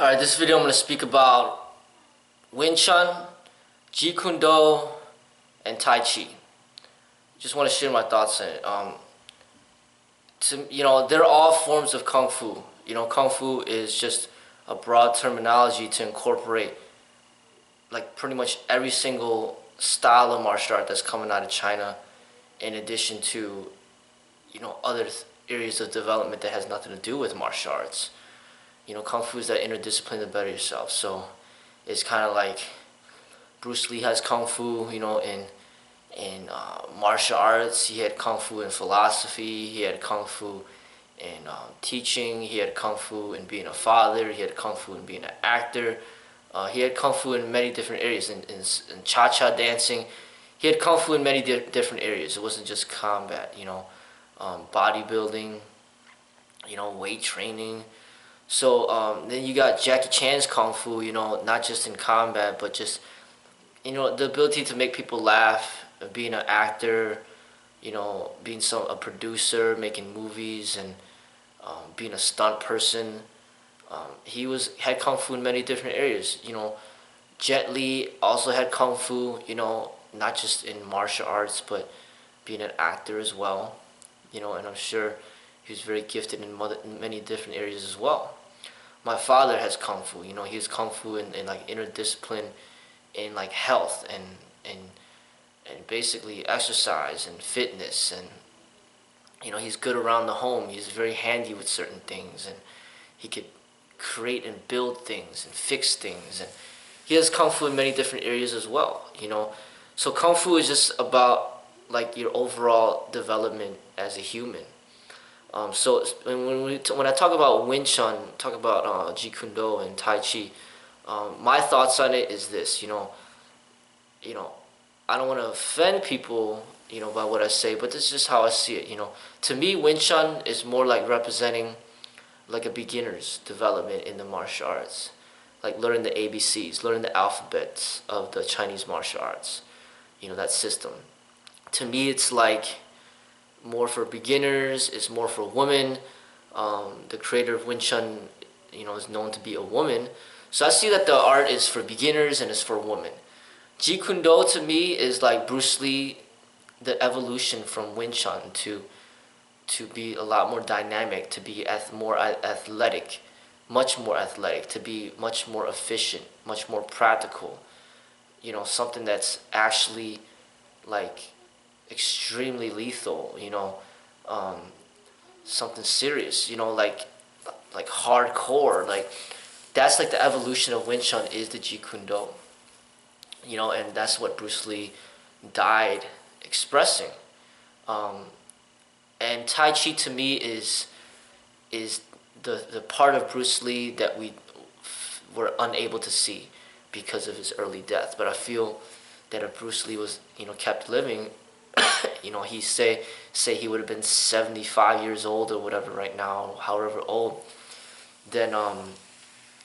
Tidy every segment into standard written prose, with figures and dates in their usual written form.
Alright, this video I'm going to speak about Wing Chun, Jeet Kune and Tai Chi. Just want to share my thoughts on it. They're all forms of Kung Fu. Kung Fu is just a broad terminology to incorporate like pretty much every single style of martial art that's coming out of China, in addition to, other areas of development that has nothing to do with martial arts. Kung Fu is that inner discipline to better yourself. So it's kind of like Bruce Lee has Kung Fu, in martial arts. He had Kung Fu in philosophy. He had Kung Fu in teaching. He had Kung Fu in being a father. He had Kung Fu in being an actor. He had Kung Fu in many different areas. In cha-cha dancing, he had Kung Fu in many different areas. It wasn't just combat, bodybuilding, weight training. So then you got Jackie Chan's Kung Fu, not just in combat, but just, the ability to make people laugh, being an actor, being a producer, making movies, and being a stunt person. He had Kung Fu in many different areas. Jet Li also had Kung Fu, not just in martial arts, but being an actor as well. And I'm sure he was very gifted in many different areas as well. My father has Kung Fu. He has Kung Fu in like inner discipline, in like health and basically exercise and fitness, and he's good around the home. He's very handy with certain things, and he could create and build things and fix things, and he has Kung Fu in many different areas as well. So Kung Fu is just about like your overall development as a human. So when I talk about Wing Chun, talk about Jeet Kune and Tai Chi, my thoughts on it is this. I don't want to offend people, by what I say, but this is just how I see it. To me, Wing Chun is more like representing like a beginner's development in the martial arts, like learning the ABCs, learning the alphabets of the Chinese martial arts, that system. To me, it's like more for beginners. It's more for women. The creator of Wing Chun, is known to be a woman. So I see that the art is for beginners and it's for women. Jeet Kune to me is like Bruce Lee, the evolution from Wing Chun to be a lot more dynamic, to be more athletic, much more athletic, to be much more efficient, much more practical. Something that's actually like extremely lethal, something serious, like hardcore, like that's like the evolution of Wing Chun is the Jeet Kune Do, and that's what Bruce Lee died expressing. And Tai Chi to me is the part of Bruce Lee that we were unable to see because of his early death. But I feel that if Bruce Lee was, kept living, he say he would have been 75 years old or whatever right now, however old, then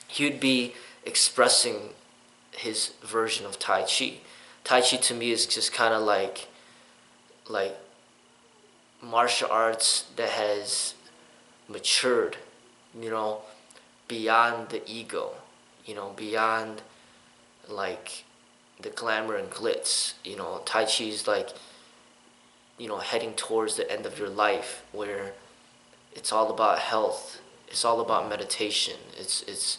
he would be expressing his version of Tai Chi. Tai Chi to me is just kind of like martial arts that has matured, beyond the ego, beyond like the glamour and glitz. Tai Chi is like, heading towards the end of your life, where it's all about health, it's all about meditation. It's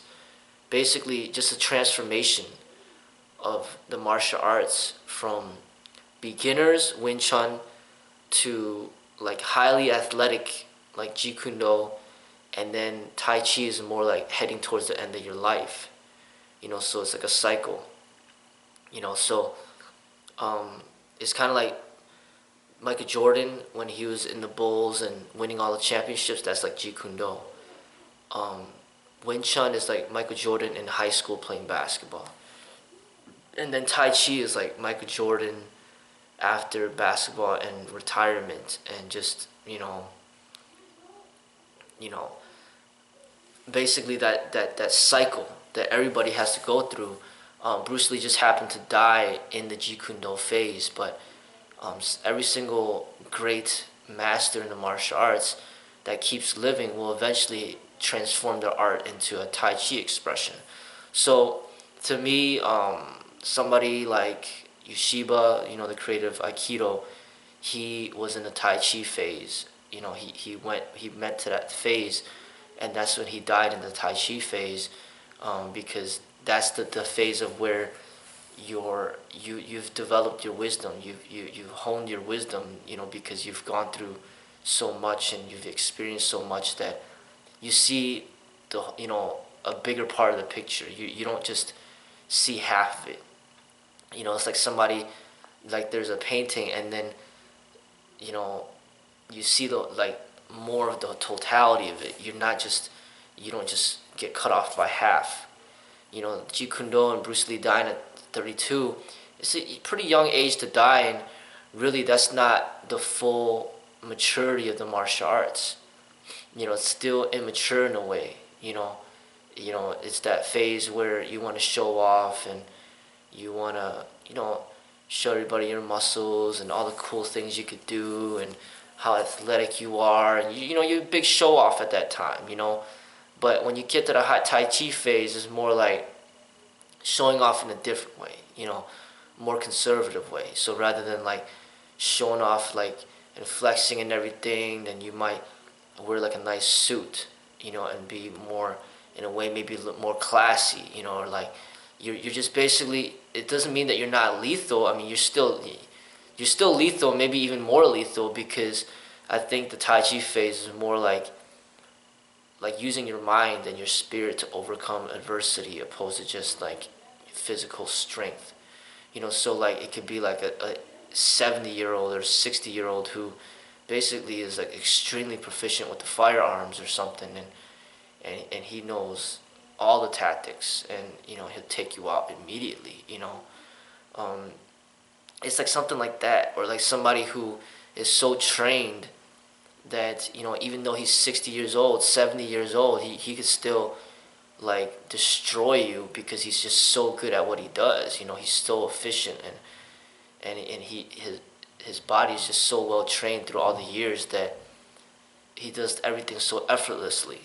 basically just a transformation of the martial arts from beginners, Wing Chun, to like highly athletic, like Jeet Kune Do, and then Tai Chi is more like heading towards the end of your life. So it's like a cycle. So it's kind of like Michael Jordan when he was in the Bulls and winning all the championships. That's like Jeet Kune Do. Wing Chun is like Michael Jordan in high school playing basketball. And then Tai Chi is like Michael Jordan after basketball and retirement, and just, basically that cycle that everybody has to go through. Bruce Lee just happened to die in the Jeet Kune Do phase, but every single great master in the martial arts that keeps living will eventually transform their art into a Tai Chi expression. So to me, somebody like Yoshiba, the creator of Aikido, he was in the Tai Chi phase. He went to that phase, and that's when he died in the Tai Chi phase, because that's the phase of where you've developed your wisdom, you've honed your wisdom, because you've gone through so much and you've experienced so much that you see a bigger part of the picture. You don't just see half of it. It's like somebody, like there's a painting, and then you know you see the like more of the totality of it. You don't just get cut off by half. Jeet Kune and Bruce Lee dying at 32. It's a pretty young age to die, and really that's not the full maturity of the martial arts. It's still immature in a way. It's that phase where you want to show off, and you want to show everybody your muscles and all the cool things you could do and how athletic you are, and you're a big show off at that time. But when you get to the hot Tai Chi phase, it's more like showing off in a different way, more conservative way. So rather than like showing off like and flexing and everything, then you might wear like a nice suit, and be more, in a way, maybe a little more classy, or like you're just basically, it doesn't mean that you're not lethal. I mean, you're still lethal, maybe even more lethal, because I think the Tai Chi phase is more like using your mind and your spirit to overcome adversity, opposed to just like physical strength. So like it could be like a 70-year-old or 60-year-old who basically is like extremely proficient with the firearms or something, and he knows all the tactics, and he'll take you out immediately. It's like something like that, or like somebody who is so trained that even though he's 60 years old, 70 years old, he could still like destroy you, because he's just so good at what he does. He's so efficient, and his body is just so well trained through all the years that he does everything so effortlessly.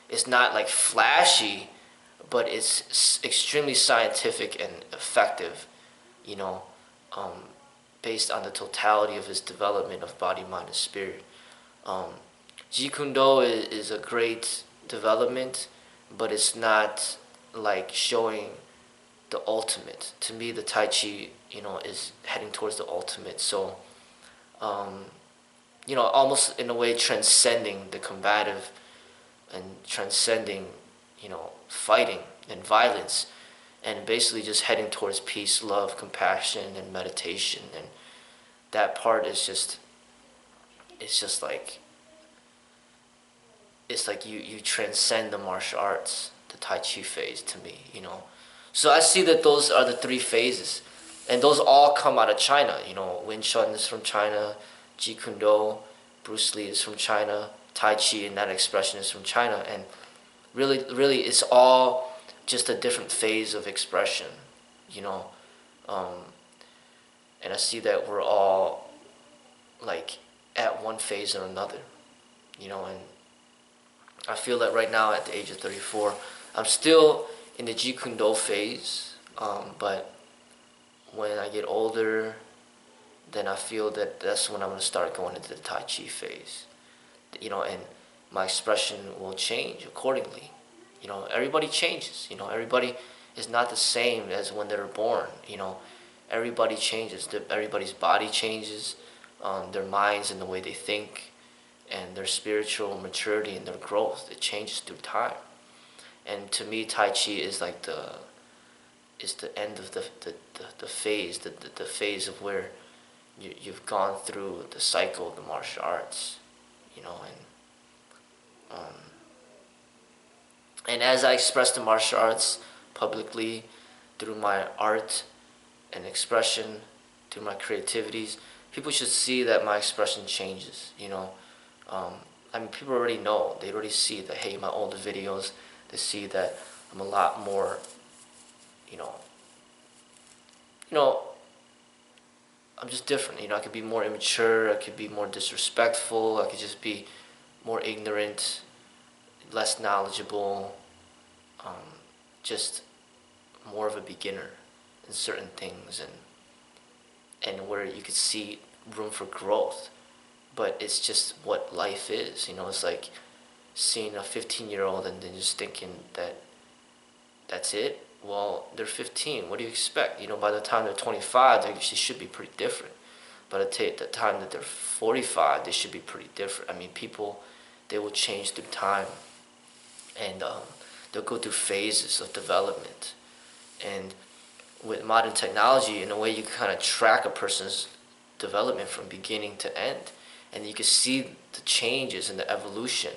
It's not like flashy, but it's extremely scientific and effective, you know, based on the totality of his development of body, mind, and spirit. Jeet Kune is a great development, but it's not like showing the ultimate. To me, the Tai Chi, is heading towards the ultimate. So, almost in a way transcending the combative and transcending, fighting and violence, and basically just heading towards peace, love, compassion, and meditation. And that part is just, it's like you transcend the martial arts, the Tai Chi phase, to me. So I see that those are the three phases, and those all come out of China. Wing Chun is from China, Jeet Kune Do, Bruce Lee is from China, Tai Chi and that expression is from China, and really it's all just a different phase of expression, and I see that we're all like at one phase or another, and I feel that right now at the age of 34, I'm still in the Jeet Kune Do phase, but when I get older, then I feel that that's when I'm going to start going into the Tai Chi phase, and my expression will change accordingly. Everybody changes, everybody is not the same as when they're born, everybody changes, everybody's body changes, their minds and the way they think, and their spiritual maturity and their growth, it changes through time. And to me, Tai Chi is like the end of the phase, the phase of where you've gone through the cycle of the martial arts, and as I express the martial arts publicly through my art and expression, through my creativities, people should see that my expression changes. People already know. They already see that, hey, my older videos, they see that I'm a lot more, I'm just different. I could be more immature. I could be more disrespectful. I could just be more ignorant. less knowledgeable, just more of a beginner in certain things, and where you could see room for growth. But it's just what life is, you know. It's like seeing a 15-year-old and then just thinking that that's it. Well, they're 15. What do you expect? You know, by the time they're 25, they should be pretty different. By the time that they're 45, they should be pretty different. I mean, people, they will change through time, and they'll go through phases of development. And with modern technology, in a way, you can kind of track a person's development from beginning to end, and you can see the changes and the evolution.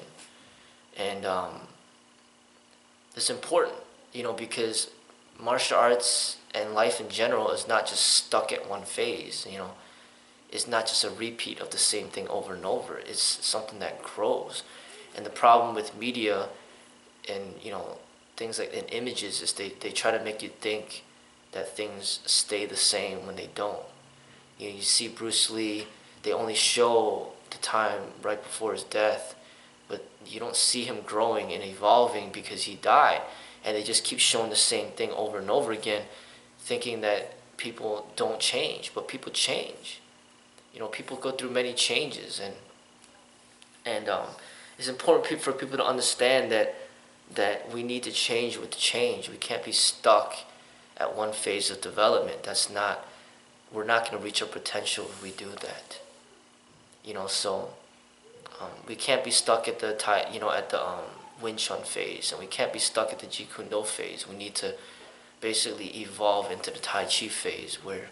And it's important, you know, because martial arts and life in general is not just stuck at one phase, you know. It's not just a repeat of the same thing over and over. It's something that grows. And the problem with media and, you know, things like in images is they try to make you think that things stay the same when they don't. You know, you see Bruce Lee, they only show the time right before his death, but you don't see him growing and evolving because he died. And they just keep showing the same thing over and over again, thinking that people don't change, but people change. You know, people go through many changes, and it's important for people to understand that we need to change with the change. We can't be stuck at one phase of development. We're not going to reach our potential if we do that. You know, so we can't be stuck at the Wing Chun phase, and we can't be stuck at the Jeet Kune phase. We need to basically evolve into the Tai Chi phase, where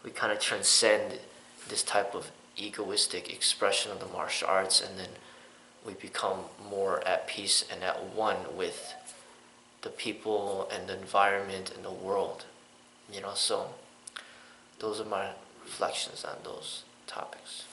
we kind of transcend this type of egoistic expression of the martial arts, and then we become more at peace and at one with the people and the environment and the world. You know, so those are my reflections on those topics.